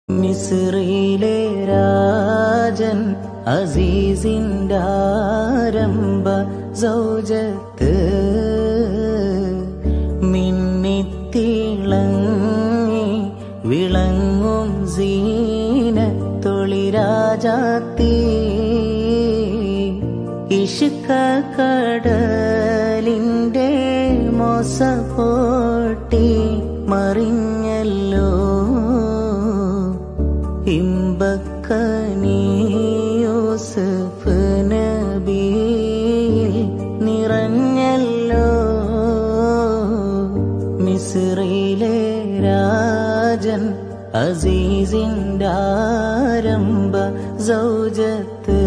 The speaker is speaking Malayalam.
മിസ്രിലെ രാജൻ അസീസിൻ്റെ ആരംഭ സൗജത്ത് മിന്നിത്തിളങ്ങി വിളങ്ങും സീനത്തൊളി രാജാത്തി ഇഷ്ക കടലിൻ്റെ മോസപ്പോട്ടി മറിഞ്ഞല്ലോ ഇമ്പക്കനി യൂസുഫ് നബിയിൽ നിറഞ്ഞല്ലോ മിസ്രിലെ രാജൻ അസീസിൻ്റെ ആരംഭ സൗജത്ത്